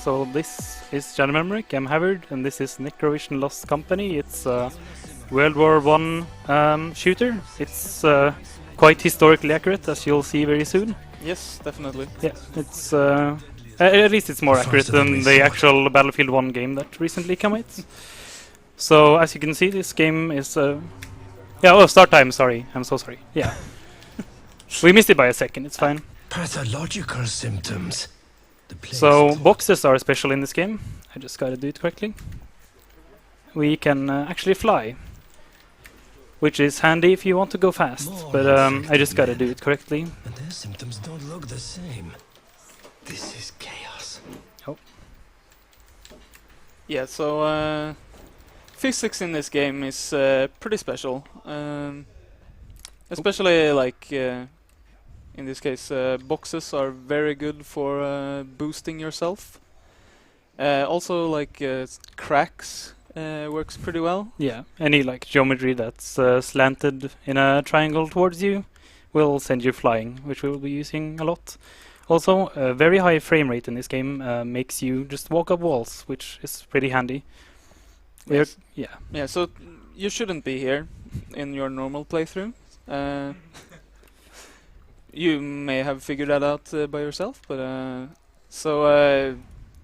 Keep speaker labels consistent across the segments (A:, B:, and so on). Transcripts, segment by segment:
A: So this is Jan Memrick, I'm havrd, and this is Necrovision Lost Company. It's a World War I shooter. It's quite historically accurate, as you'll see very soon.
B: Yes, definitely.
A: Yeah, it's at least it's more accurate than the actual Battlefield 1 game that recently came out. So as you can see, this game is start time. Sorry, I'm so sorry. Yeah, we missed it by a second. It's fine.
C: Pathological symptoms.
A: So boxes are special in this game. I just gotta do it correctly. We can actually fly, which is handy if you want to go fast. But I just gotta do it correctly.
C: And their symptoms don't look the same. This is chaos.
A: Oh.
B: Yeah, so physics in this game is pretty special. Especially like in this case, boxes are very good for boosting yourself. Also, like cracks works pretty well.
A: Yeah, any like geometry that's slanted in a triangle towards you will send you flying, which we will be using a lot. Also, a very high frame rate in this game makes you just walk up walls, which is pretty handy.
B: Yes.
A: Yeah.
B: Yeah, so you shouldn't be here in your normal playthrough. You may have figured that out by yourself, but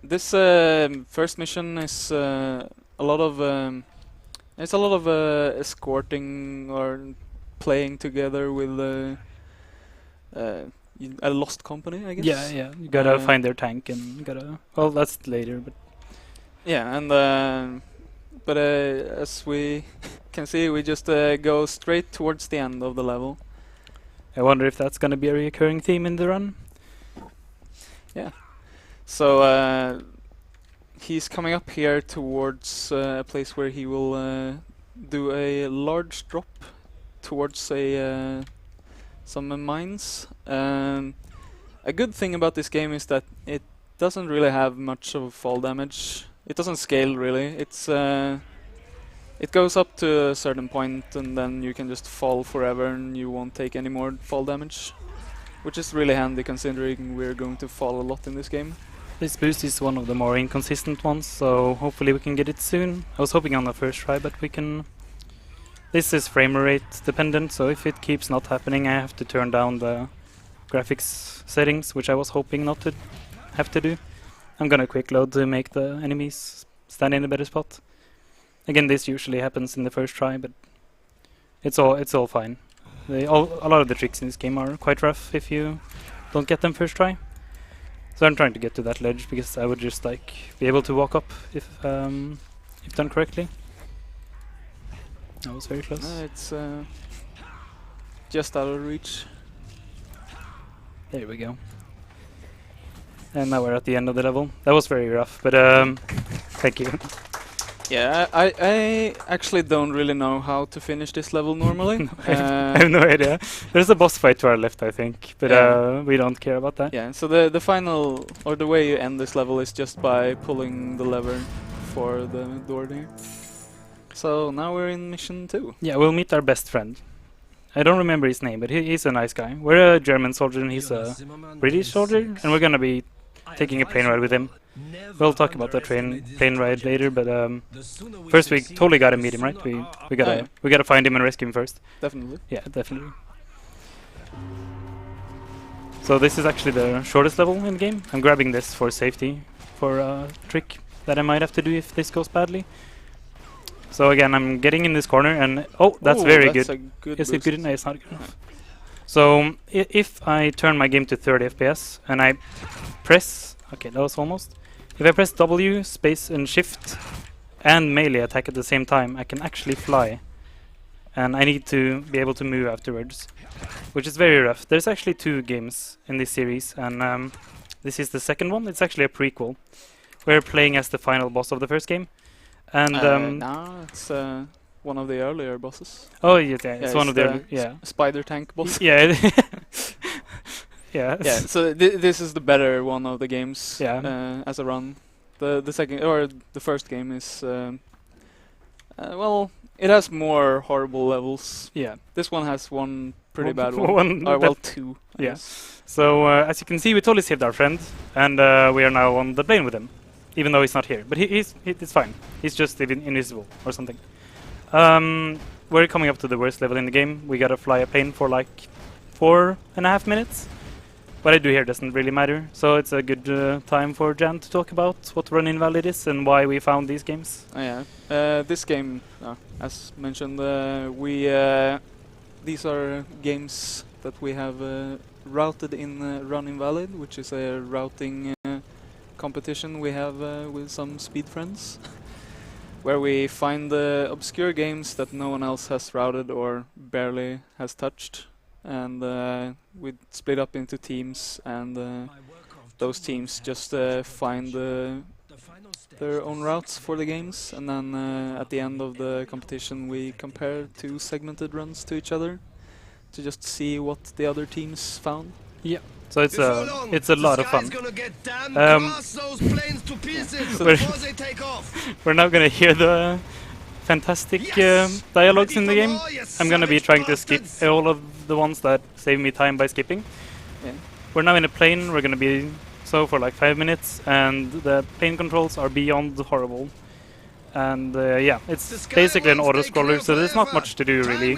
B: this first mission is a lot of escorting or playing together with a lost company, I guess.
A: Yeah, yeah. You gotta find their tank and gotta. Well, that's later, but.
B: Yeah, and but as we can see, we just go straight towards the end of the level.
A: I wonder if that's gonna be a recurring theme in the run.
B: Yeah. So he's coming up here towards a place where he will do a large drop towards some mines. A good thing about this game is that it doesn't really have much of fall damage. It doesn't scale really. It goes up to a certain point and then you can just fall forever and you won't take any more fall damage, which is really handy considering we're going to fall a lot in this game.
A: This boost is one of the more inconsistent ones, so hopefully we can get it soon. I was hoping on the first try, but we can. This is frame rate dependent, so if it keeps not happening, I have to turn down the graphics settings, which I was hoping not to have to do. I'm gonna quick load to make the enemies stand in a better spot. Again, this usually happens in the first try, but it's all fine. A lot of the tricks in this game are quite rough if you don't get them first try. So I'm trying to get to that ledge because I would just like be able to walk up if done correctly. That was very close.
B: It's just out of reach.
A: There we go. And now we're at the end of the level. That was very rough, but thank you.
B: Yeah, I actually don't really know how to finish this level normally.
A: I have no idea. There's a boss fight to our left, I think, but we don't care about that.
B: Yeah, so the final, or the way you end this level is just by pulling the lever for the door there. So now we're in mission 2.
A: Yeah, we'll meet our best friend. I don't remember his name, but he's a nice guy. We're a German soldier and he's a British soldier, and we're gonna be taking a plane ride with him. We'll talk about the plane ride later, but first we totally gotta meet him, right? We gotta find him and rescue him first.
B: Definitely.
A: Yeah, definitely. So this is actually the shortest level in the game. I'm grabbing this for safety, for a trick that I might have to do if this goes badly. So again, I'm getting in this corner and that's very good. Is it good? No, it's not good enough. So if I turn my game to 30 FPS and I press, okay, that was almost. If I press W, space and shift and melee attack at the same time, I can actually fly. And I need to be able to move afterwards, which is very rough. There's actually 2 games in this series, and this is the second one. It's actually a prequel. We're playing as the final boss of the first game. And
B: no, it's one of the earlier bosses.
A: Oh yeah, it's one of the
B: spider tank boss.
A: Yeah. Yeah.
B: Yeah. So this is the better one of the games.
A: Yeah.
B: As a run, the second or the first game is well, it has more horrible levels.
A: Yeah.
B: This one has one pretty bad one. Well, 2.
A: Yeah. So as you can see, we totally saved our friend, and we are now on the plane with him. even though he's not here. But it's fine. He's just invisible or something. We're coming up to the worst level in the game. We gotta fly a plane for like 4.5 minutes. What I do here doesn't really matter, so it's a good time for Jan to talk about what Run Invalid is and why we found these games.
B: Oh, yeah. This game, as mentioned, these are games that we have routed in Run Invalid, which is a routing competition we have with some speed friends, where we find obscure games that no one else has routed or barely has touched. And we split up into teams, and those teams just find their own routes for the games, and then at the end of the competition we compare 2 segmented runs to each other to just see what the other teams found.
A: Yeah. So it's a lot of fun. We're now gonna hear the fantastic dialogues in the game. I'm gonna be trying to skip all of the ones that save me time by skipping.
B: Yeah.
A: We're now in a plane. We're gonna be so for like 5 minutes, and the plane controls are beyond horrible. And yeah, it's basically an auto-scroller, so there's not much to do really.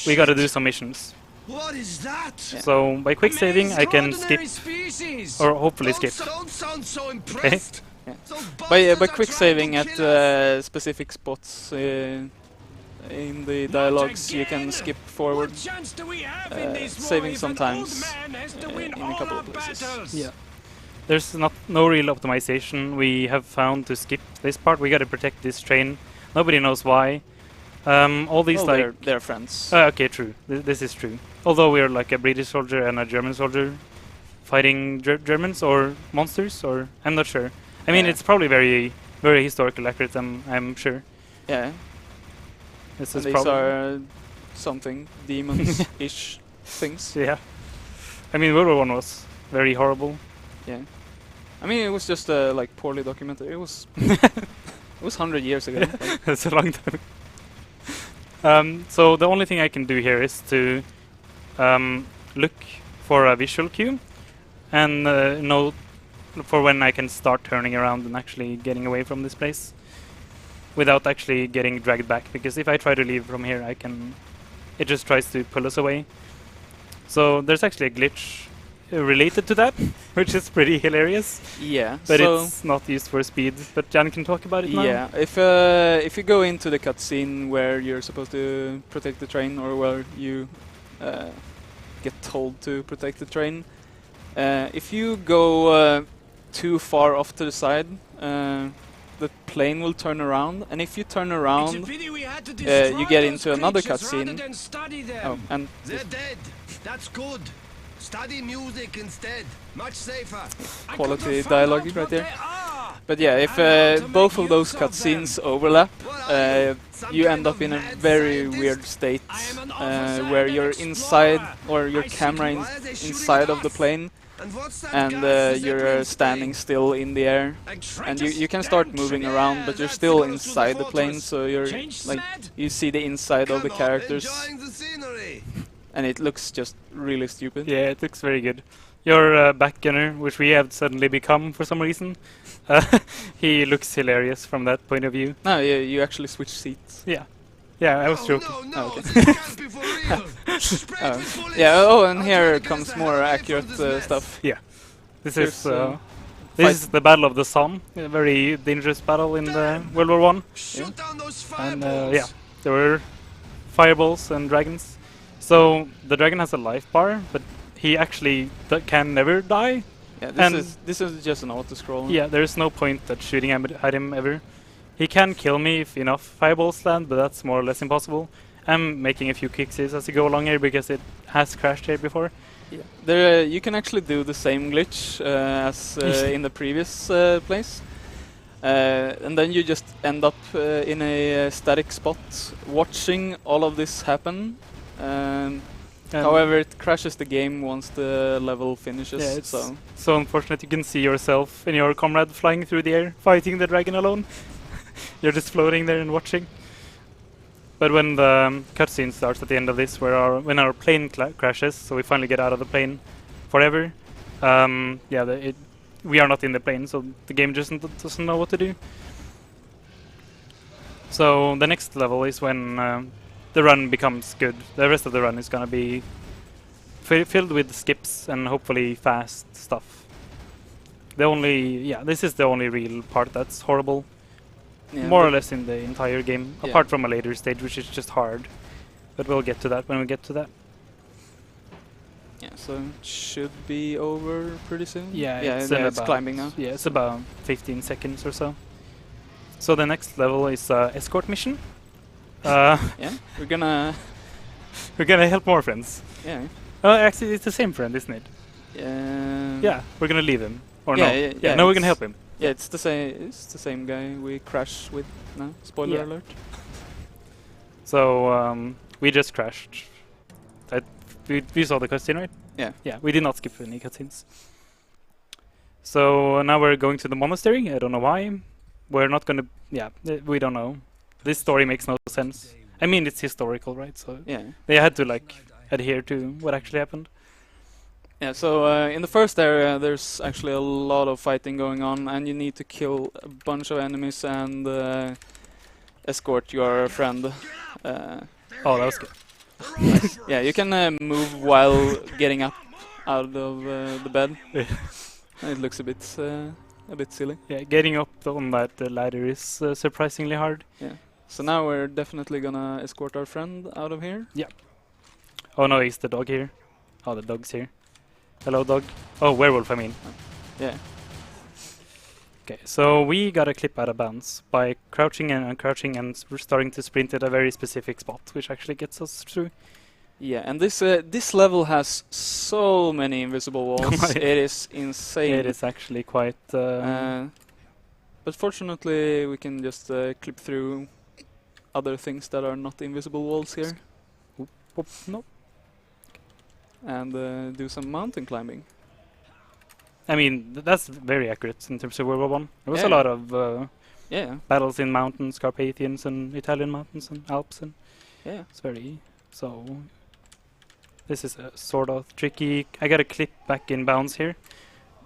A: We gotta do some missions.
C: What is that?
B: Yeah.
A: So by quick saving, I can skip, or hopefully skip.
C: Don't sound so
A: Okay.
C: impressed.
B: Yeah. By quick saving at specific spots in the dialogues, you can skip forward, saving sometimes in a couple of places.
A: Yeah. There's no real optimization we have found to skip this part. We gotta protect this train. Nobody knows why. All these
B: Well, they're friends.
A: okay, true. This is true. Although we're like a British soldier and a German soldier fighting Germans or monsters, or I'm not sure. I mean, it's probably very, very historical accurate. I'm sure.
B: Yeah.
A: This
B: And
A: is
B: these are something demons-ish things.
A: Yeah. I mean, World War I was very horrible.
B: Yeah. I mean, it was just like poorly documented. It was it was 100 years ago. Like,
A: That's a long time. So the only thing I can do here is to look for a visual cue and know for when I can start turning around and actually getting away from this place without actually getting dragged back, because if I try to leave from here, it just tries to pull us away. So there's actually a glitch related to that, which is pretty hilarious.
B: yeah.
A: But
B: so
A: it's not used for speed. But Jan can talk about it now.
B: yeah, if you go into the cutscene where you're supposed to protect the train, or where you get told to protect the train, if you go too far off to the side, the plane will turn around, and if you turn around, you get into another cutscene. Oh, and
C: They're dead. That's good. Study music instead. Much safer.
B: quality dialogue right there. But yeah, if both of those cutscenes overlap, you end up in a very weird state where you're inside, or your camera inside of the plane, and you're standing still in the air, and you can start moving around, but you're still inside the plane, so you're like, you see the inside of the characters, and it looks just really stupid.
A: Yeah, it looks very good. Your backgunner, which we have suddenly become for some reason, he looks hilarious from that point of view.
B: No, you actually switch seats.
A: Yeah. Yeah, I was joking.
C: No,
B: okay.
C: this can't be for real. Spread the bullets.
B: Yeah, oh, and here comes more accurate stuff.
A: This
B: Here's,
A: is the Battle of the Somme, a very dangerous battle in the World War I.
C: Shoot down those
A: And
C: fireballs.
A: yeah, there were fireballs and dragons. So the dragon has a life bar, but he actually can never die.
B: Yeah,
A: And
B: this is just an auto-scroll.
A: Yeah, there's no point at shooting at him ever. He can kill me if enough fireballs land, but that's more or less impossible. I'm making a few kicks as I go along here because it has crashed here before.
B: Yeah. There, you can actually do the same glitch as in the previous place. And then you just end up in a static spot watching all of this happen. However, it crashes the game once the level finishes.
A: Yeah, it's
B: so
A: so unfortunate. You can see yourself and your comrade flying through the air, fighting the dragon alone. You're just floating there and watching. But when the cutscene starts at the end of this, when our plane crashes, so we finally get out of the plane forever. Yeah, we are not in the plane, so the game just doesn't know what to do. So the next level is when the run becomes good. The rest of the run is gonna be filled with skips and hopefully fast stuff. This is the only real part that's horrible.
B: Yeah,
A: More or less in the entire game,
B: Yeah.
A: apart from a later stage, which is just hard. But we'll get to that when we get to that.
B: Yeah, so it should be over pretty soon.
A: Yeah,
B: it's
A: about-
B: climbing now.
A: Yeah, it's about 15 seconds or so. So the next level is escort mission.
B: Yeah, we're gonna.
A: We're gonna help more friends.
B: Yeah.
A: Actually, it's the same friend, isn't it?
B: Yeah.
A: Yeah, we're gonna leave him. Or
B: Yeah,
A: no?
B: yeah,
A: no, we're
B: it's-
A: gonna help him.
B: Yeah, it's the same. It's the same guy we crash with. No, spoiler
A: Yeah.
B: alert.
A: So we just crashed. We saw the cutscene, right?
B: Yeah.
A: Yeah, we did not skip any cutscenes. So now we're going to the monastery. I don't know why. We're not gonna. Yeah, we don't know. This story makes no sense. I mean, it's historical, right? So
B: Yeah.
A: they had to like adhere to what actually happened.
B: Yeah. So in the first area, there's actually a lot of fighting going on, and you need to kill a bunch of enemies and escort your friend.
A: Oh, that was good.
B: Yeah, you can move while getting up out of the bed.
A: Yeah.
B: And it looks a bit silly.
A: Yeah, getting up on that ladder is surprisingly hard.
B: So now we're definitely gonna escort our friend out of here.
A: Oh no, is the dog here? Oh, the dog's here. Hello, dog. Oh, werewolf, I mean.
B: Yeah.
A: Okay, so we got a clip out of bounds by crouching and uncrouching and starting to sprint at a very specific spot, which actually gets us through.
B: Yeah, and this level has so many invisible walls. It is insane.
A: It is actually quite...
B: But fortunately, we can just clip through other things that are not invisible walls here
A: no.
B: and do some mountain climbing.
A: I mean, that's very accurate in terms of World War One. There was a
B: Yeah.
A: lot of
B: Yeah,
A: battles in mountains, Carpathians and Italian mountains and Alps, and
B: yeah.
A: it's very... So... This is sort of tricky. I got a clip back in bounds here.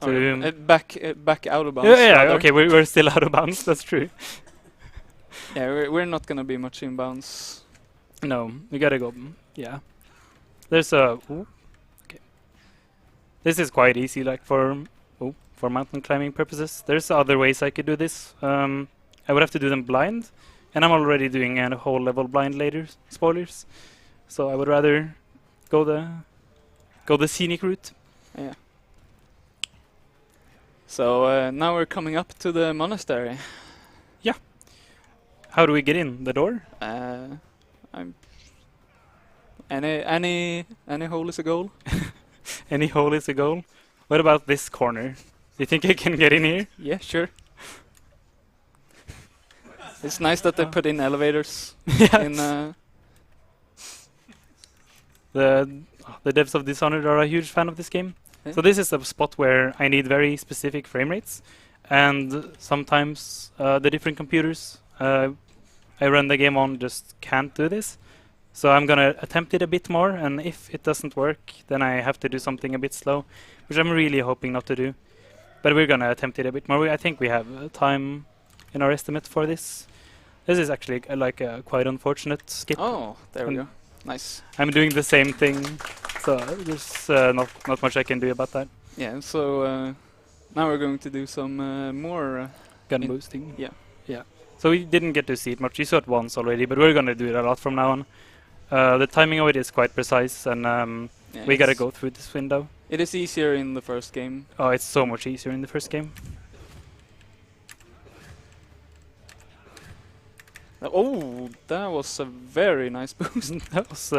A: To
B: Back out of bounds.
A: yeah,
B: rather.
A: okay, we're still out of bounds, that's true.
B: Yeah, we're not gonna be much in bounds.
A: No, we gotta go. Yeah. There's a... Okay. This is quite easy, like for mountain climbing purposes. There's other ways I could do this. I would have to do them blind, and I'm already doing a whole level blind later. Spoilers. So I would rather go the scenic route.
B: Yeah. So now we're coming up to the monastery.
A: How do we get in? The door?
B: I'm any hole is a goal.
A: Any hole is a goal. What about this corner? Do you think I can get in here?
B: Yeah, sure. It's nice that they put in elevators.
A: Yeah.
B: In
A: The devs of Dishonored are a huge fan of this game.
B: Yeah.
A: So this is a spot where I need very specific frame rates, and sometimes the different computers I run the game on just can't do this. So I'm gonna attempt it a bit more, and if it doesn't work, then I have to do something a bit slow, which I'm really hoping not to do. But we're gonna attempt it a bit more. I think we have time in our estimate for this. This is actually like a quite unfortunate skip.
B: oh, there we
A: And-
B: go. Nice.
A: I'm doing the same thing, so there's not much I can do about that.
B: Yeah. So now we're going to do some more.
A: Gun
B: In-
A: boosting.
B: yeah.
A: Yeah. So we didn't get to see it much. You saw it once already, but we're gonna do it a lot from now on. The timing of it is quite precise, and
B: Yeah,
A: we gotta
B: it's-
A: go through this window.
B: It is easier in the first game.
A: Oh, it's so much easier in the first game.
B: Oh, that was a very nice boost.
A: That was.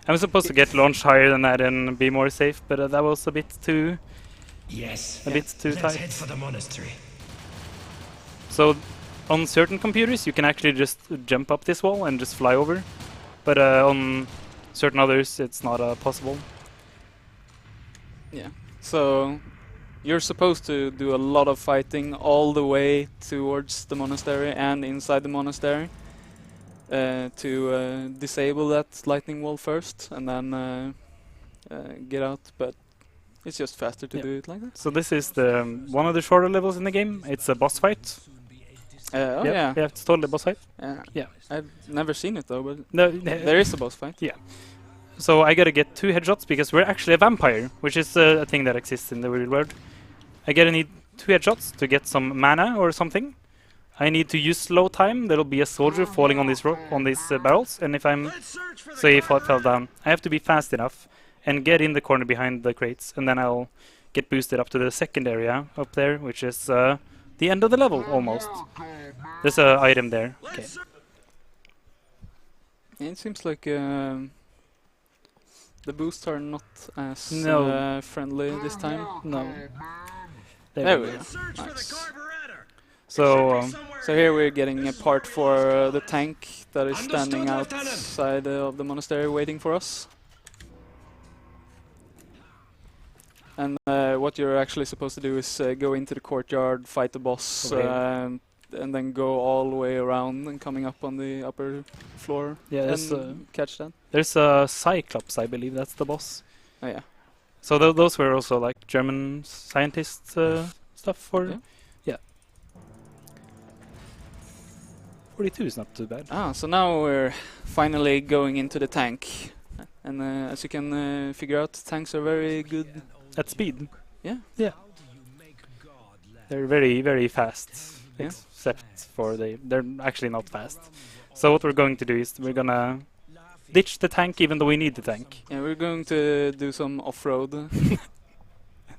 A: I'm supposed to get launched higher than that and be more safe, but that was a bit too
C: Yes.
A: bit too
C: Let's
A: tight.
C: head for the monastery.
A: So on certain computers, you can actually just jump up this wall and just fly over, but on certain others, it's not possible.
B: Yeah. So you're supposed to do a lot of fighting all the way towards the monastery and inside the monastery to disable that lightning wall first, and then get out. But It's just faster to
A: Yeah.
B: do it like that.
A: So this is the one of the shorter levels in the game. It's a boss fight.
B: Oh
A: Yep,
B: yeah.
A: yeah, it's totally a boss fight.
B: Yeah. I've never seen it though, but
A: No,
B: there is a boss fight.
A: Yeah. So I gotta get 2 headshots because we're actually a vampire, which is a thing that exists in the real world. I gotta need 2 headshots to get some mana or something. I need to use slow time. There'll be a soldier falling on these barrels, and if I'm say if I fell down, I have to be fast enough and get in the corner behind the crates, and then I'll get boosted up to the second area up there, which is the end of the level almost. There's a item there. Okay.
B: It seems like the boosts are not as
A: No.
B: friendly this time.
A: No.
B: There we go. Nice.
A: So
B: So here we're getting a part for the tank that is standing outside of the monastery waiting for us. And what you're actually supposed to do is go into the courtyard, fight the boss,
A: Okay.
B: and then go all the way around and coming up on the upper floor
A: yeah,
B: and catch that.
A: there's a Cyclops, I believe that's the boss.
B: Oh yeah.
A: So those were also like German scientist stuff for.
B: Yeah.
A: Yeah. 42 is not too bad.
B: Ah, so now we're finally going into the tank. And as you can figure out, tanks are very good.
A: At speed.
B: Yeah.
A: Yeah. They're very, very fast.
B: Yeah.
A: Except for they're actually not fast. So what we're going to do is we're gonna ditch the tank even though we need the tank.
B: Yeah, we're going to do some off-road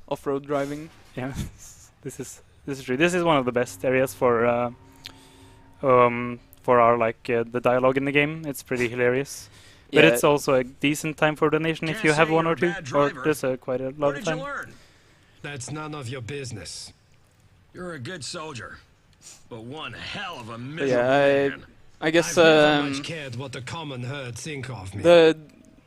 B: off-road driving.
A: Yeah. This is true. This is one of the best areas for our like the dialogue in the game. It's pretty hilarious. But
B: Yeah,
A: it's also a decent time for donation if you have one or two, or there's quite a lot of time.
C: That's none of your business.
D: You're a good soldier, but one hell of a
B: but
D: miserable
B: yeah,
D: man.
B: I guess
C: I've never much cared what the common herd think of me.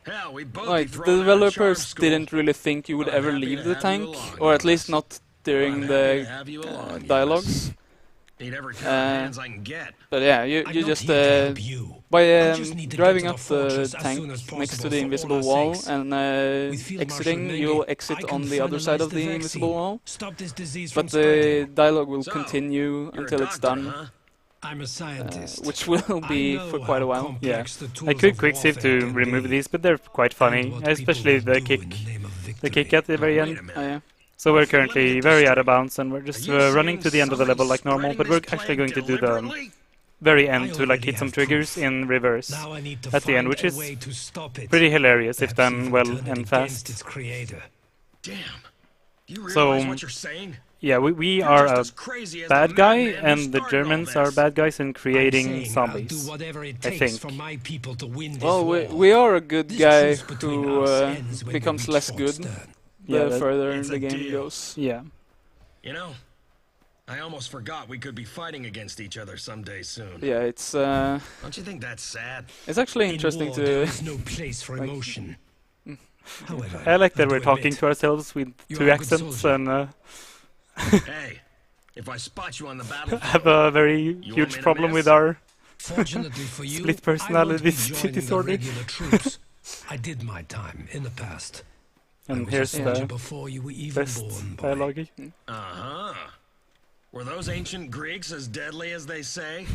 D: Hell, we both
B: the
D: be thrown out of
B: developers
D: charm school.
B: didn't really think you would
D: But
B: ever
D: happy
B: leave
D: to
B: the
D: have
B: tank,
D: you along,
B: or at least
D: Jonas.
B: not during
D: But happy to
B: the
D: have you along, Jonas.
B: dialogues.
D: Need every kind of
B: Uh,
D: hands I can get.
B: But yeah, you
C: I'm
B: you
C: not
B: just
C: here to help you.
B: by
C: I just need to
B: driving
C: get to
B: up
C: the
B: the
C: fortress as
B: tank
C: soon as
B: next to
C: possible
B: the
C: for
B: invisible
C: all our
B: wall
C: sakes.
B: and
C: With Field
B: exiting,
C: Marshal
B: you'll
C: Menge,
B: exit
C: I
B: on
C: can
B: the other side
C: finalize
B: of the
C: vaccine.
B: invisible wall.
C: Stop this disease
B: But
C: from spreading.
B: the dialogue will
D: So,
B: continue
D: You're
B: until
D: a
B: it's
D: doctor,
B: done,
D: huh?
C: I'm a scientist.
B: which will be
C: I know
B: for quite a
C: how
B: while.
C: complex the
A: I
C: tools
A: could
C: of
A: quick save
C: warfare
A: to
C: can
A: remove
C: be,
A: these, but they're quite
C: and
A: funny,
C: what people
A: especially
C: will
A: the
C: do
A: kick,
C: in the name of
A: the kick
C: victory.
A: at the very
D: Wait
A: end.
D: a minute.
B: Oh yeah.
A: So we're
D: Let me
A: currently
D: get
A: very
D: this
A: out of
D: straight.
A: bounds, and we're just
D: Are you
A: running
D: saying
A: to the end of the level like normal,
D: somebody's
A: but we're
D: spreading
A: actually
D: this
A: going to do the
D: deliberately?
A: very
C: I
A: end to like
C: already
A: hit some
C: have
A: triggers
C: proof.
A: in reverse.
C: Now I need to
A: At the end,
C: find
A: which
C: a
A: is
C: way to stop it.
A: Pretty hilarious if
C: Perhaps
A: done
C: even
A: well
C: turn it
A: and
C: against
A: fast.
C: its creator.
D: Damn. Do you
A: So,
D: realize what you're saying?
A: Yeah, we
D: You're
A: are
D: just
A: a
D: as crazy as the
A: bad guy,
D: madman who
A: and the
D: started all
A: Germans are
D: this.
A: bad guys in
C: I'm
A: creating
C: saying I'll do
A: zombies.
C: whatever it
A: I
C: takes
A: think.
C: for my people to win this
B: Well,
C: war.
B: we are a good
C: This
B: guy
C: truce between
B: who
C: us ends when we
B: becomes
C: reach
B: less
C: Fort
B: good
C: Stern.
A: Yeah,
B: the
A: that-
B: further
D: It's
B: the
D: a
B: game
D: deal.
B: goes.
A: Yeah.
D: You know, I almost forgot we could be fighting against each other someday soon.
B: Yeah, it's
D: Don't you think that's sad?
B: actually
C: In
B: interesting
C: war, there
B: to
C: is no place for
B: like-
C: emotion. However,
A: I like that
C: have
A: we're
C: to
A: talking
C: admit,
A: to ourselves with
C: you
A: two
C: are a good
A: accents
C: soldier.
A: and
D: Hey, if I spot you on the battlefield,
A: have a very
D: You want me
A: huge
D: to
A: problem
D: miss?
A: with our
C: Fortunately for you,
A: Split
C: I won't
A: personality
C: be joining
A: disorder.
C: the regular troops. I did my time in the past. I
A: and
C: was
A: here's
C: a soldier
A: the
C: before you were even
A: best
C: born, boy.
A: dialogue.
D: uh-huh. Were those ancient Greeks as deadly as they say?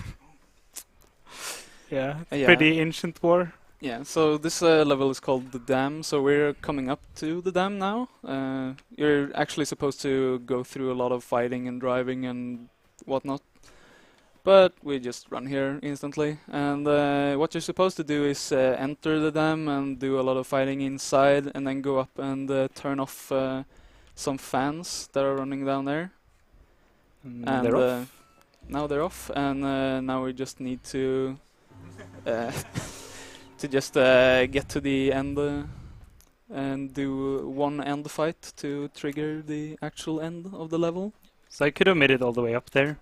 A: Yeah,
B: Yeah.
A: pretty ancient war.
B: yeah. So this level is called the dam. So we're coming up to the dam now. You're actually supposed to go through a lot of fighting and driving and whatnot, but we just run here instantly. And what you're supposed to do is enter the dam and do a lot of fighting inside, and then go up and turn off some fans that are running down there. And
A: They're off.
B: now they're off, and now we just need to to just get to the end and do one end fight to trigger the actual end of the level.
A: So I could have made it all the way up there.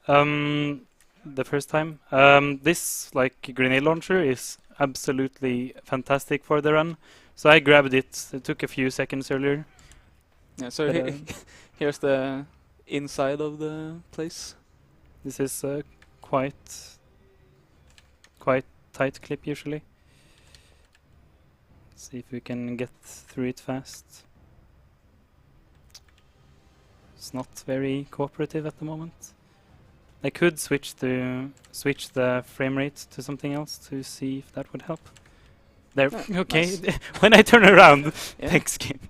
A: The first time. This like grenade launcher is absolutely fantastic for the run. So I grabbed it. It took a few seconds earlier.
B: Yeah, so
A: But,
B: here's the inside of the place.
A: This is quite tight clip usually. See if we can get through it fast. It's not very cooperative at the moment. I could switch the frame rate to something else to see if that would help. There. Okay.
B: Nice.
A: When I turn around,
B: Yeah.
A: thanks game.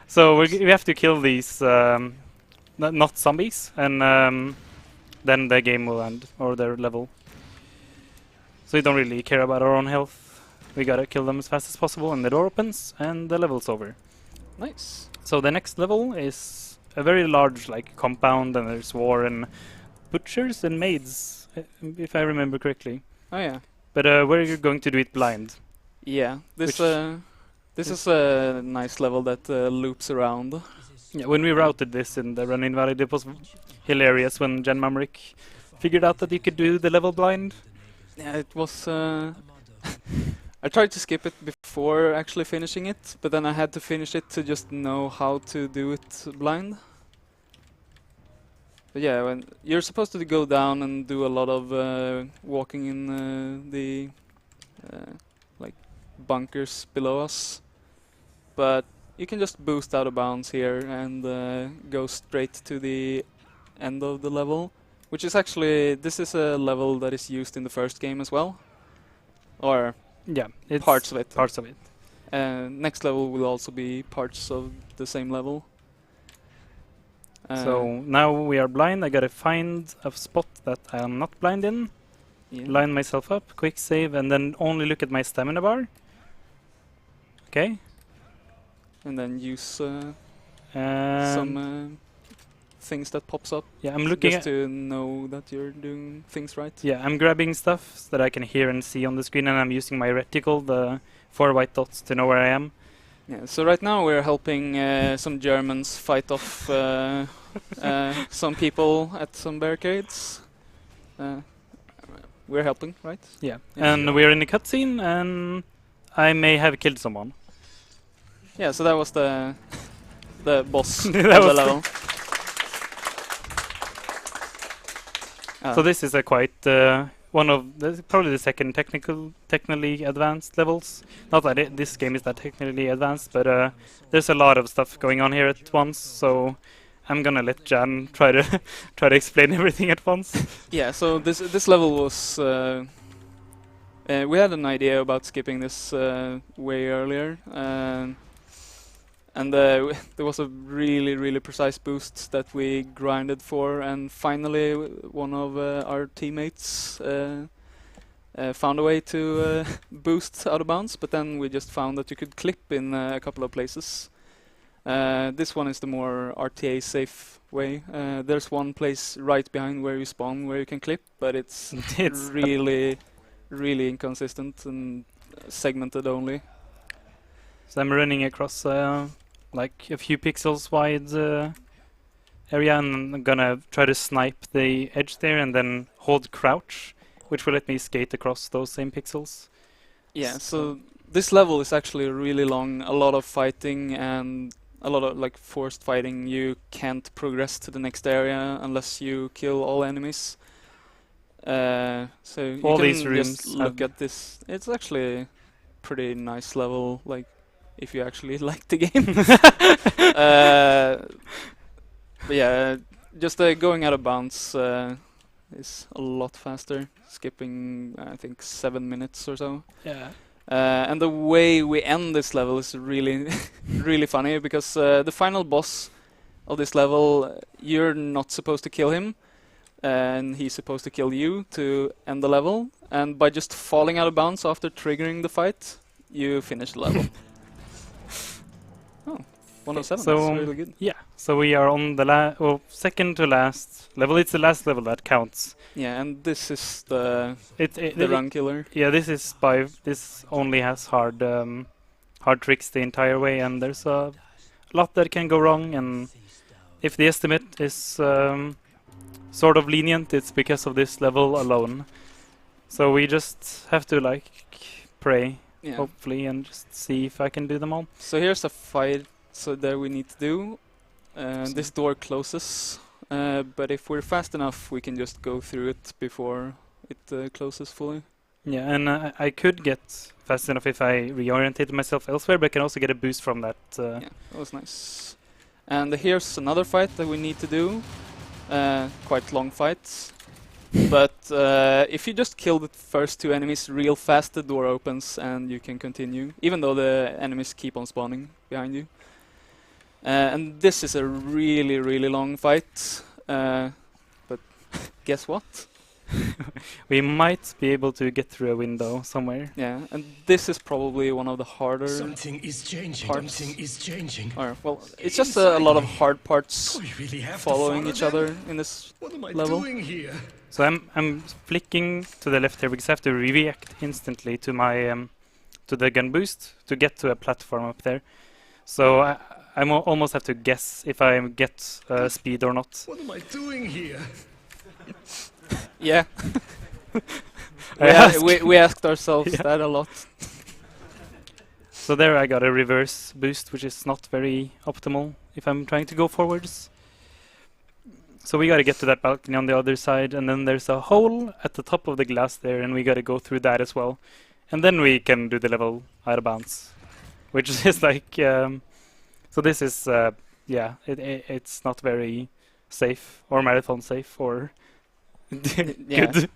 A: So we have to kill these not zombies, and then the game will end, or their level. So we don't really care about our own health. We gotta kill them as fast as possible, and the door opens, and the level's over.
B: Nice.
A: So the next level is a very large, like, compound, and there's war and butchers and maids, if I remember correctly.
B: Oh yeah.
A: But we're going to do it blind.
B: Yeah. This
A: Which
B: this is a nice level that loops around.
A: Yeah, when we routed this in the Run Invalid, it was hilarious when Jen Mamrick figured out that you could do the level blind.
B: Yeah, it was. I tried to skip it before actually finishing it, but then I had to finish it to just know how to do it blind. But yeah, when you're supposed to go down and do a lot of walking in the like bunkers below us, but you can just boost out of bounds here and go straight to the end of the level, which is actually, this is a level that is used in the first game as well, or
A: Yeah, it's
B: parts of it.
A: Parts of it.
B: Next level will also be parts of the same level.
A: So now we are blind. I gotta find a spot that I am not blind in,
B: yeah.
A: line myself up, quick save, and then only look at my stamina bar. Okay.
B: And then use some
A: And
B: things that pops up
A: yeah, I'm looking
B: just
A: at.
B: to know that you're doing things right.
A: Yeah, I'm grabbing stuff that I can hear and see on the screen, and I'm using my reticle, the 4 white dots, to know where I am.
B: Yeah, so right now we're helping some Germans fight off some people at some barricades. We're helping, right?
A: Yeah,
B: Yeah.
A: and we're in a cutscene, and I may have killed someone.
B: Yeah, so that was the boss of
A: That
B: the
A: was
B: level.
A: So this is a quite one of probably the second technically advanced levels. Not that this game is that technically advanced, but there's a lot of stuff going on here at once. So I'm gonna let Jan try to explain everything at once.
B: Yeah, so this level was we had an idea about skipping this way earlier, and there was a really precise boost that we grinded for, and finally one of our teammates found a way to boost out of bounds, but then we just found that you could clip in a couple of places. This one is the more RTA safe way. There's one place right behind where you spawn where you can clip, but it's really inconsistent and segmented only.
A: So I'm running across like a few pixels wide area, and I'm gonna try to snipe the edge there and then hold crouch, which will let me skate across those same pixels.
B: Yeah, so this level is actually really long, a lot of fighting and a lot of like forced fighting. You can't progress to the next area unless you kill all enemies. So you
A: All
B: can
A: these rooms
B: just look at this. It's actually pretty nice level, like if you actually like the game. But yeah, just going out of bounds is a lot faster, skipping I think 7 minutes or so.
A: Yeah.
B: And the way we end this level is really really funny, because the final boss of this level, you're not supposed to kill him, and he's supposed to kill you to end the level, and by just falling out of bounds after triggering the fight, you finish the level. Oh, 107,
A: So,
B: that's really good.
A: Yeah, so we are on the second to last level. It's the last level that counts.
B: Yeah, and this is the
A: The
B: run killer.
A: Yeah, this only has hard tricks the entire way, and there's a lot that can go wrong. And if the estimate is sort of lenient, it's because of this level alone. So we just have to like pray,
B: Yeah.
A: hopefully, and just see if I can do them all.
B: So here's a fight that we need to do.
A: So-
B: This door closes, but if we're fast enough, we can just go through it before it closes fully.
A: Yeah, and I could get fast enough if I reorientated myself elsewhere, but I can also get a boost from that.
B: Yeah, that was nice. And here's another fight that we need to do. Quite long fights. But if you just kill the first two enemies real fast, the door opens and you can continue, even though the enemies keep on spawning behind you. And this is a really, really long fight. But guess what?
A: We might be able to get through a window somewhere.
B: Yeah, and this is probably one of the harder
C: Something is changing.
B: parts.
C: Something is changing.
B: Or, well, it's just a lot of hard parts
C: We really have
B: following
C: to
B: each
C: follow
B: other
C: them?
B: in this
C: What am I
B: level.
C: doing here?
A: So I'm flicking to the left here because I have to react instantly to my to the gun boost to get to a platform up there. So I almost have to guess if I get speed or not.
C: What am I doing here?
B: Yeah,
A: I asked-
B: we asked ourselves
A: Yeah.
B: that a lot.
A: So there I got a reverse boost, which is not very optimal if I'm trying to go forwards. So we gotta get to that balcony on the other side, and then there's a hole at the top of the glass there, and we gotta go through that as well. And then we can do the level out of bounds, which is like, so this is, yeah, it's not very safe, or marathon safe, or
B: Yeah.
A: good.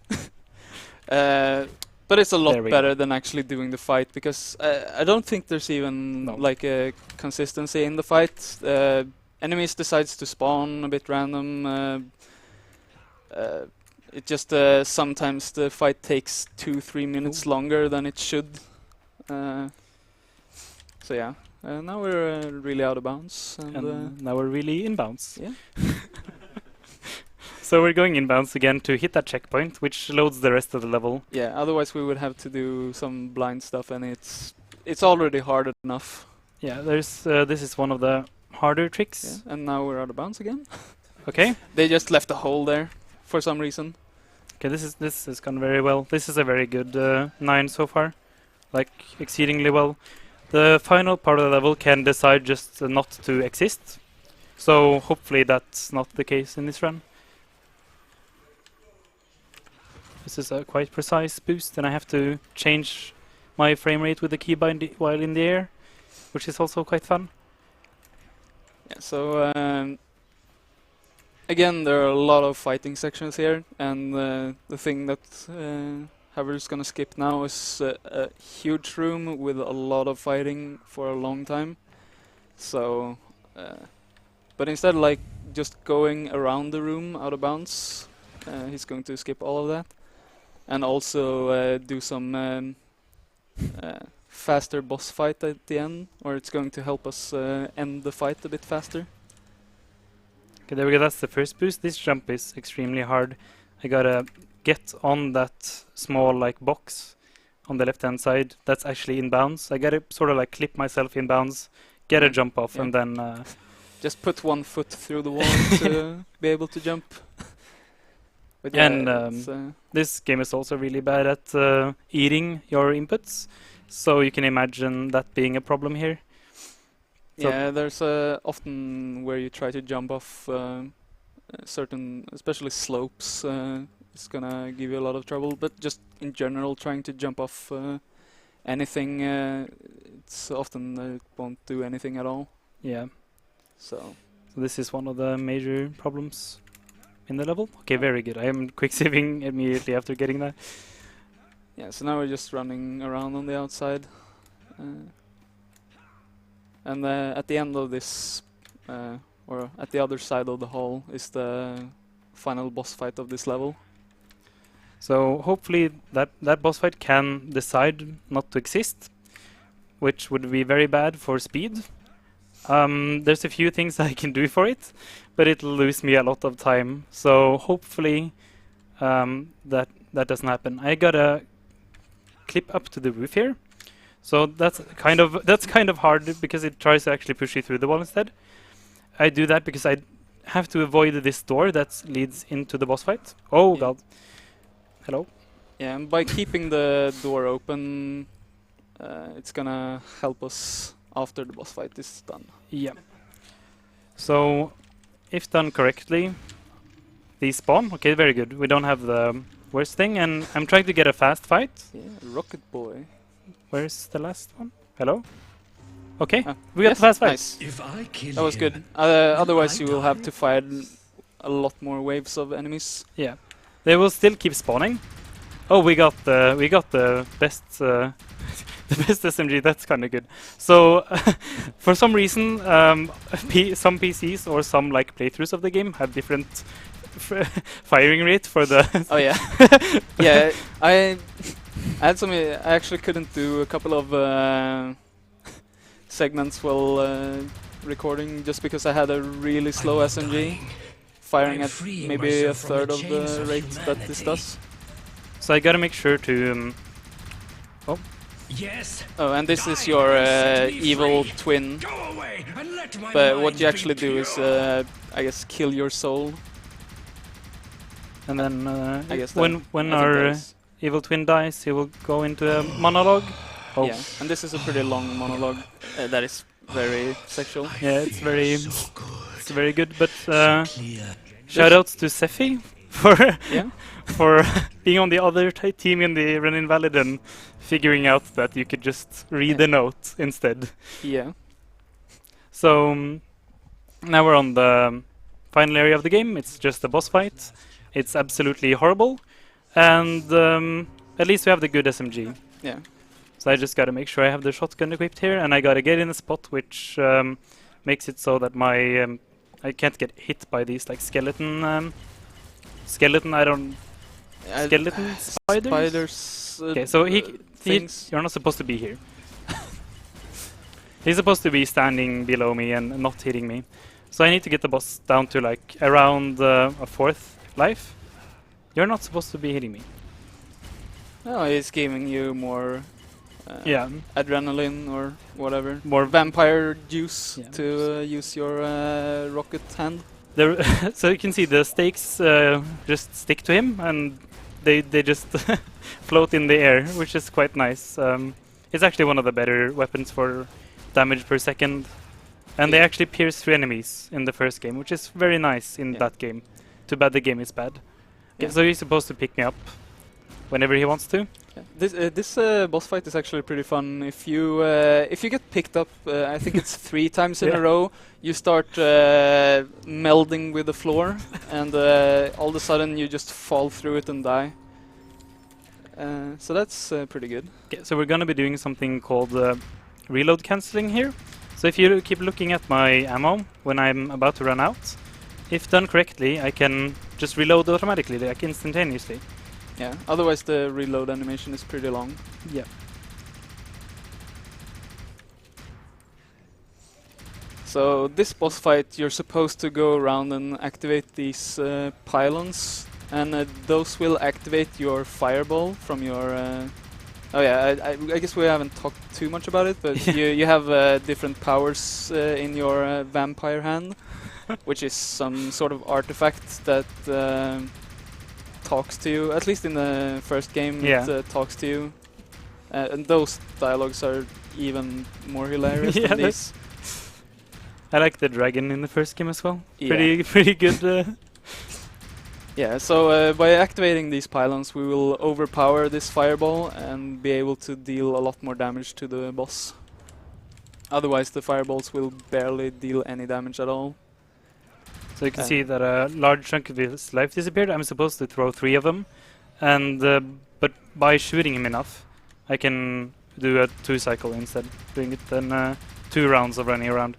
B: But it's a lot
A: There we go.
B: better than actually doing the fight, because I don't think there's even
A: No.
B: like a consistency in the fight. Enemies decides to spawn a bit random. It just sometimes the fight takes 2-3 minutes longer than it should. So yeah, now we're really out of bounds,
A: And now we're really in bounds.
B: yeah.
A: So we're going inbounds again to hit that checkpoint, which loads the rest of the level.
B: Yeah, otherwise we would have to do some blind stuff, and it's already hard enough.
A: Yeah, there's this is one of the harder tricks.
B: Yeah, and now we're out of bounds again.
A: Okay.
B: They just left a hole there for some reason.
A: Okay, this has gone very well. This is a very good 9 so far, like exceedingly well. The final part of the level can decide just not to exist, so hopefully that's not the case in this run. This is a quite precise boost, and I have to change my frame rate with the keybind while in the air, which is also quite fun.
B: Yeah, so again, there are a lot of fighting sections here, and the thing that havrd is gonna skip now is a huge room with a lot of fighting for a long time. So, but instead, like just going around the room out of bounds, he's going to skip all of that, and also do some faster boss fight at the end, or it's going to help us end the fight a bit faster.
A: Okay, there we go. That's the first boost. This jump is extremely hard. I gotta get on that small like box on the left-hand side. That's actually in bounds. I gotta sort of like clip myself in bounds, get a jump off,
B: Yeah.
A: and then
B: Just put one foot through the wall to be able to jump. But yeah,
A: And,
B: it's,
A: this game is also really bad at eating your inputs. So you can imagine that being a problem here. So-
B: yeah, there's often where you try to jump off certain, especially slopes, it's gonna give you a lot of trouble. But just in general, trying to jump off anything, it's often it won't do anything at all.
A: Yeah.
B: So
A: So this is one of the major problems in the level. Okay, very good. I am quick saving immediately after getting that.
B: yeah, so now we're just running around on the outside, and at the end of this, or at the other side of the hall, is the final boss fight of this level.
A: So hopefully that boss fight can decide not to exist, which would be very bad for speed. There's a few things I can do for it, but it'll lose me a lot of time. So hopefully that doesn't happen. I gotta clip up to the roof here. So that's kind of hard because it tries to actually push you through the wall instead. I do that because I have to avoid this door that leads into the boss fight. Oh
B: Yeah.
A: god. Hello.
B: Yeah, and by keeping the door open, it's gonna help us after the boss fight is done.
A: Yeah. So, if done correctly, these spawn. Okay, very good. We don't have the worst thing, and I'm trying to get a fast fight.
B: Yeah, Rocket Boy.
A: Where's the last one? Hello? Okay,
B: Ah,
A: we got
B: yes,
A: the fast fight.
B: nice.
C: If I kill
B: That was
C: him,
B: good. Otherwise, you will have to fight a lot more waves of enemies.
A: Yeah, they will still keep spawning. Oh, we got the best the best SMG. That's kind of good. So for some reason, some PCs or some like playthroughs of the game have different firing rate for the.
B: Oh yeah, yeah. I had some. I actually couldn't do a couple of segments while recording just because I had a really slow
C: not
B: SMG,
C: dying.
B: firing
C: I'm
B: at
C: freeing
B: maybe a
C: myself from the
B: third of
C: chains
B: the
C: of
B: rate that this
C: humanity.
B: does.
A: So I gotta make sure to.
C: Yes.
B: Oh, and this is
C: Die
B: your
C: and set me
B: evil
C: free.
B: twin.
C: Go away and let my
B: But what
C: mind
B: you
C: be
B: actually do is,
C: pure.
B: I guess, kill your soul.
A: And then
B: I guess
A: when
B: I think that
A: our
B: is-
A: evil twin dies, he will go into a monologue. Oh,
B: Yeah, and this is a pretty long monologue that is very sexual.
A: yeah, it's very
C: So good.
A: it's very good. But
C: Clear.
A: shoutouts to Sephi for
B: Yeah,
A: for being on the other team in the Run Invalid and figuring out that you could just read
B: Yeah.
A: the note instead.
B: yeah.
A: So now we're on the final area of the game. It's just a boss fight. It's absolutely horrible, and at least we have the good SMG.
B: Yeah.
A: So I just gotta make sure I have the shotgun equipped here, and I gotta get in a spot which makes it so that my I can't get hit by these like skeleton skeleton spiders.
B: Spiders.
A: Okay, so
B: things.
A: you're not supposed to be here. He's supposed to be standing below me and not hitting me. So I need to get the boss down to like around a fourth life. You're not supposed to be hitting me.
B: No, it's giving you more
A: Yeah,
B: adrenaline or whatever.
A: more
B: Vampire juice
A: Yeah.
B: to use your rocket hand.
A: there. So you can see the stakes just stick to him, and they just float in the air, which is quite nice. It's actually one of the better weapons for damage per second, and they
B: Yeah.
A: actually pierce through enemies in the first game, which is very nice in
B: Yeah.
A: that game. Too bad the game is bad.
B: Yeah.
A: So he's supposed to pick me up whenever he wants to.
B: Yeah. This boss fight is actually pretty fun. If you get picked up, I think it's 3 times in
A: Yeah.
B: a row, you start melding with the floor, and all of a sudden you just fall through it and die. So that's pretty good.
A: Okay, so we're gonna be doing something called reload cancelling here. So if you keep looking at my ammo when I'm about to run out, if done correctly, I can just reload automatically, like instantaneously.
B: Yeah. Otherwise, the reload animation is pretty long.
A: Yeah.
B: So this boss fight, you're supposed to go around and activate these pylons, and those will activate your fireball from your. Oh yeah, I guess we haven't talked too much about it, but you have different powers in your vampire hand, which is some sort of artifact that talks to you. At least in the first game,
A: Yeah.
B: it talks to you, and those dialogues are even more hilarious
A: Yeah,
B: than these.
A: I like the dragon in the first game as well.
B: Yeah.
A: Pretty good.
B: Yeah, so by activating these pylons, we will overpower this fireball and be able to deal a lot more damage to the boss. Otherwise, the fireballs will barely deal any damage at all.
A: So you can see that a large chunk of his life disappeared. I'm supposed to throw 3 of them, and but by shooting him enough, I can do a 2 cycle instead, doing it then 2 rounds of running around,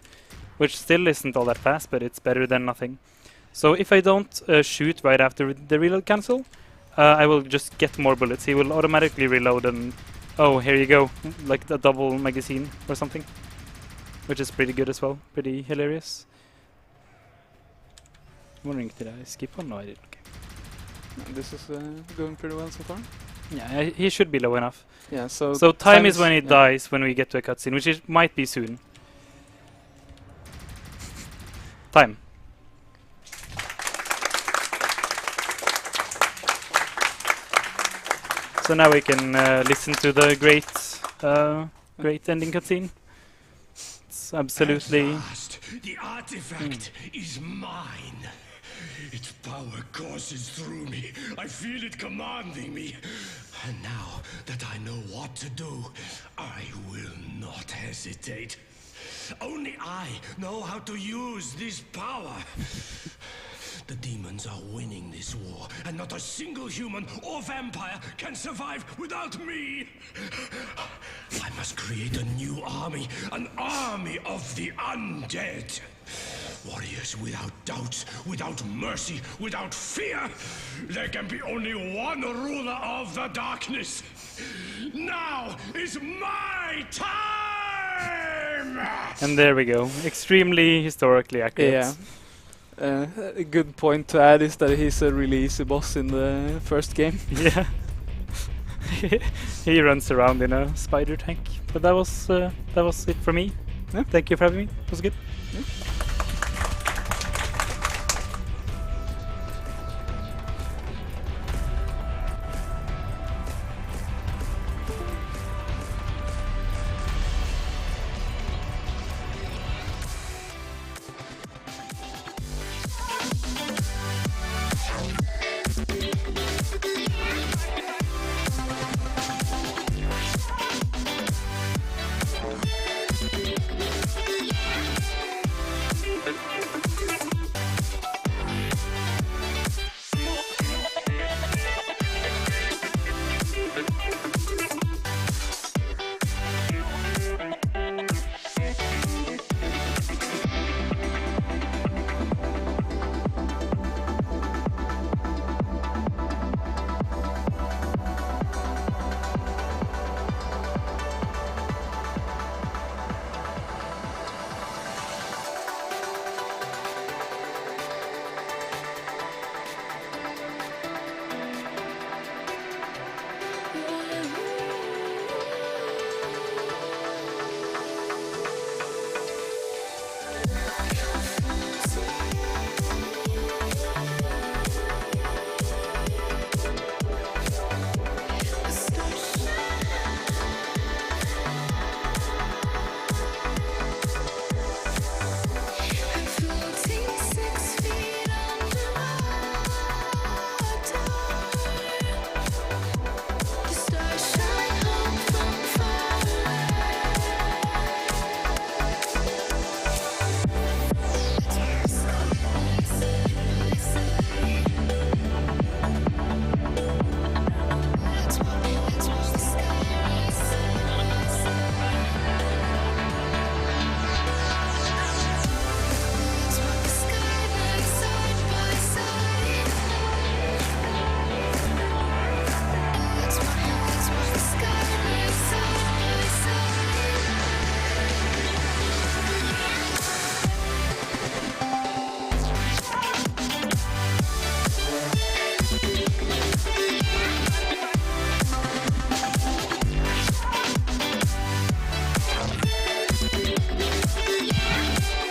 A: which still isn't all that fast, but it's better than nothing. So if I don't shoot right after the reload cancel, I will just get more bullets. He will automatically reload, and oh, here you go, like the double magazine or something, which is pretty good as well, pretty hilarious. I'm wondering, did I skip one? No, I did. Okay.
B: This is going pretty well so far.
A: Yeah, he should be low enough.
B: Yeah, so
A: So time is when he
B: yeah.
A: dies, when we get to a cutscene, which might be soon. Time. So now we can listen to the great ending cutscene. It's absolutely.
C: At last, the artifact is mine. Its power courses through me. I feel it commanding me. And now that I know what to do, I will not hesitate. Only I know how to use this power. The demons are winning this war, and not a single human or vampire can survive without me. I must create a new army, an army of the undead. Warriors without doubts, without mercy, without fear. There can be only one ruler of the darkness. Now is my time!
A: And there we go. Extremely historically accurate.
B: Yeah. A good point to add is that he's a really easy boss in the first game.
A: Yeah. He runs around in a spider tank. But that was it for me.
B: Yeah.
A: Thank you for having me. It was good.
B: Yeah.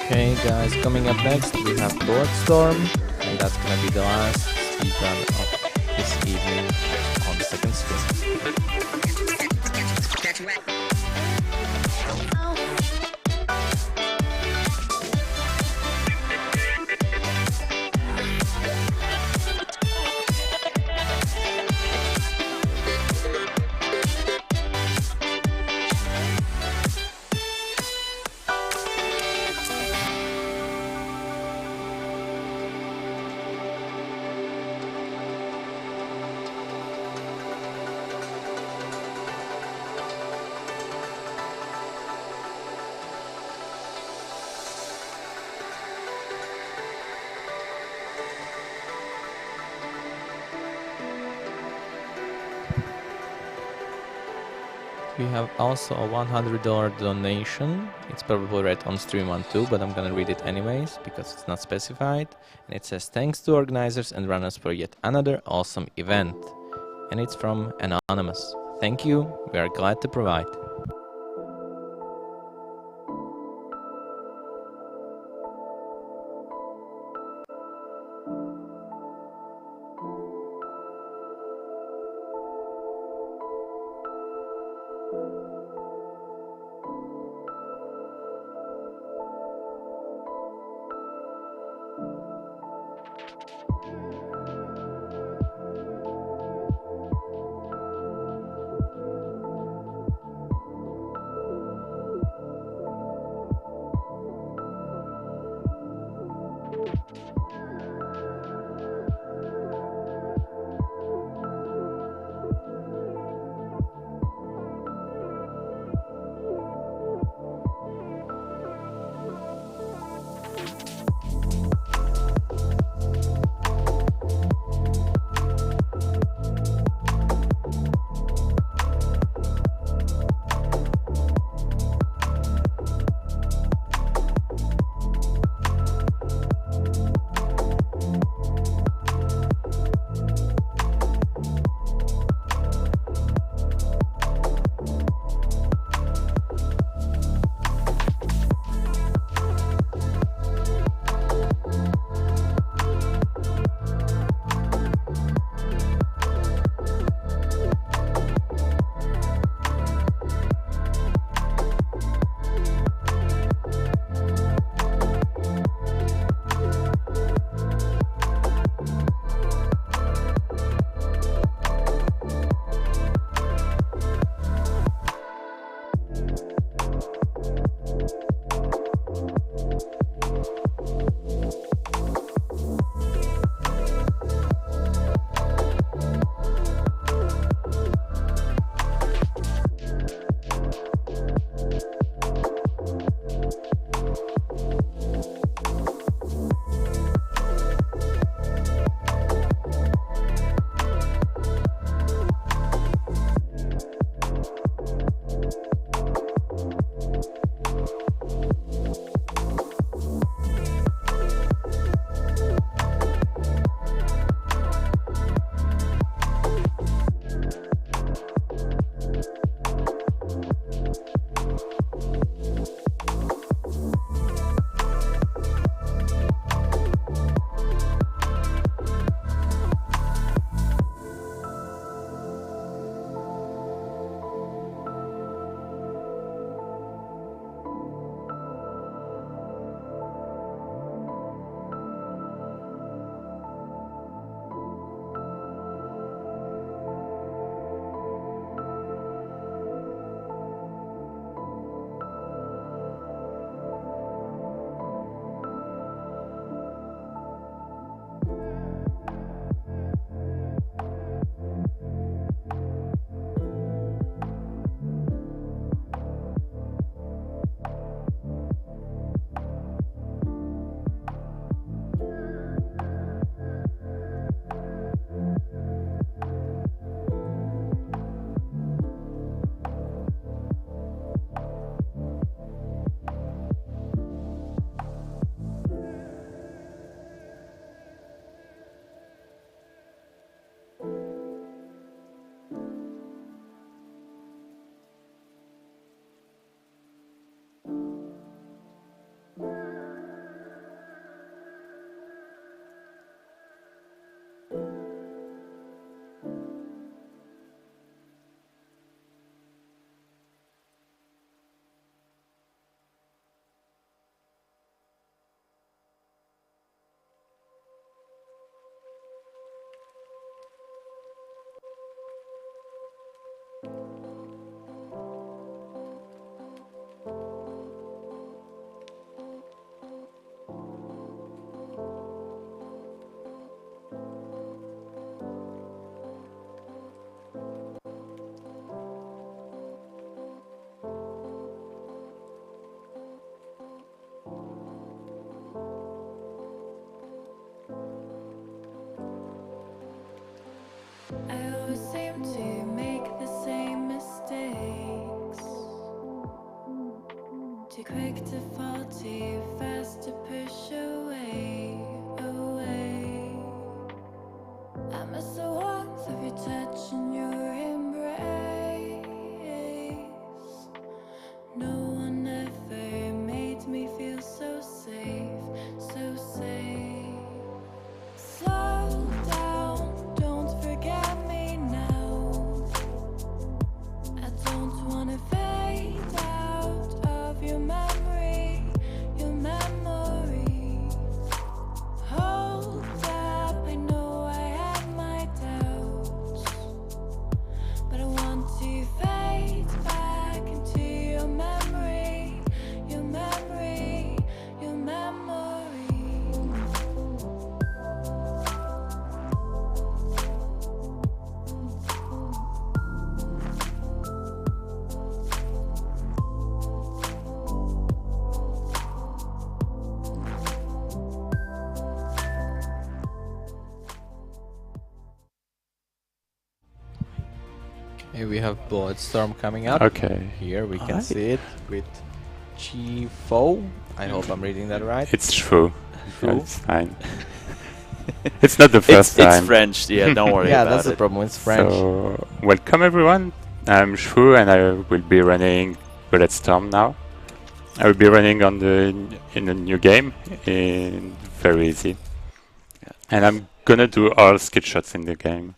E: Okay guys, coming up next we have Storm, and that's gonna be the last speedrun of this evening on the second stream. We have also a $100 donation. It's probably read on stream 1 too, but I'm gonna read it anyways because it's not specified. And it says, thanks to organizers and runners for yet another awesome event. And it's from Anonymous. Thank you, we are glad to provide.
F: I always seem to make the same mistakes. Too quick to fall, too fast to push away, away. I miss the warmth of your touch and your embrace. No one ever made me feel so safe, so safe. Slow down, don't forget me now. I don't wanna fade out of your memory, your memory. Hold up, I know I have my doubts, but I want to fade back into your memory, your memory, your memory.
E: Okay, we have Bloodstorm coming up.
G: Okay.
E: Here we can
G: Hi.
E: see it with G4. I hope I'm reading that right.
G: It's true.
E: True.
G: It's fine. It's not the first time.
H: It's French, yeah, don't worry
E: Yeah,
H: about
E: that's the
H: it.
E: problem. It's French.
G: So, welcome everyone. I'm Shu and I will be running Bulletstorm now. I will be running on in a new game, in very easy. And I'm gonna do all skill shots in the game.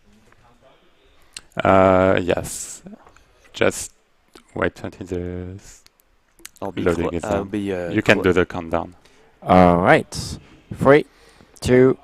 G: Yes. Just wait until the
H: I'll be
G: loading is
H: I'll
G: done.
H: be
G: You can do the countdown.
I: All right. 3, 2,